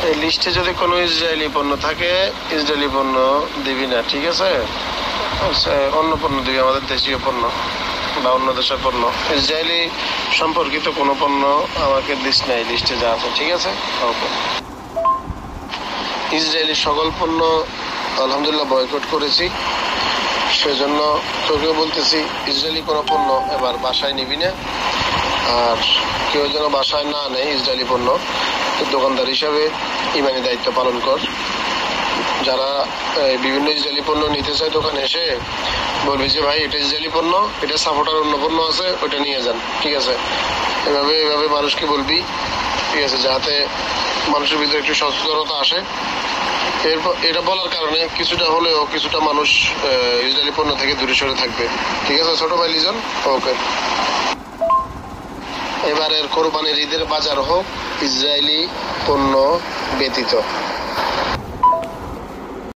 এই লিস্টে যদি কোনো ইসরায়েলি পণ্য থাকে, ইসরায়েলি পণ্য দিবি না, ঠিক আছে? অন্য পণ্য দিবি, আমাদের দেশীয় পণ্য বা অন্য দেশের পণ্য। ইসরায়েলি সম্পর্কিত কোনো পণ্য আমাকে দিস নাই লিস্টে যা আছে, ঠিক আছে? ওকে। ইসরায়েলি সকল পণ্য আলহামদুলিল্লাহ বয়কট করেছি, সেজন্য তোকেও বলতেছি ইসরায়েলি কোনো পণ্য এবার বাসায় নিবি না। আর কেউ যেন বাসায় না নেয় ইসরায়েলি পণ্য। দোকানদার হিসাবে ইমানি দায়িত্ব পালন কর। যারা বিভিন্ন ইসরায়েলি পণ্য নিতে চায় দোকানে এসে বলবি যে ভাই এটা ইসরায়েলি পণ্য, এটা সাপোর্টার অন্য পণ্য আছে, ওটা নিয়ে যান, ঠিক আছে? এভাবে মানুষকে বলবি, ঠিক আছে, যাতে মানুষের ভিতরে একটু সচেতনতা আসে। এরপর এটা বলার কারণে কিছুটা হলেও কিছুটা মানুষ ইসরায়েলি পণ্য থেকে দূরে সরে থাকবে, ঠিক আছে ছোট ভাই লিজন? ওকে। এবারের কোরবানির ঈদের বাজার হোক ইসরায়েলি পণ্য ব্যতীত।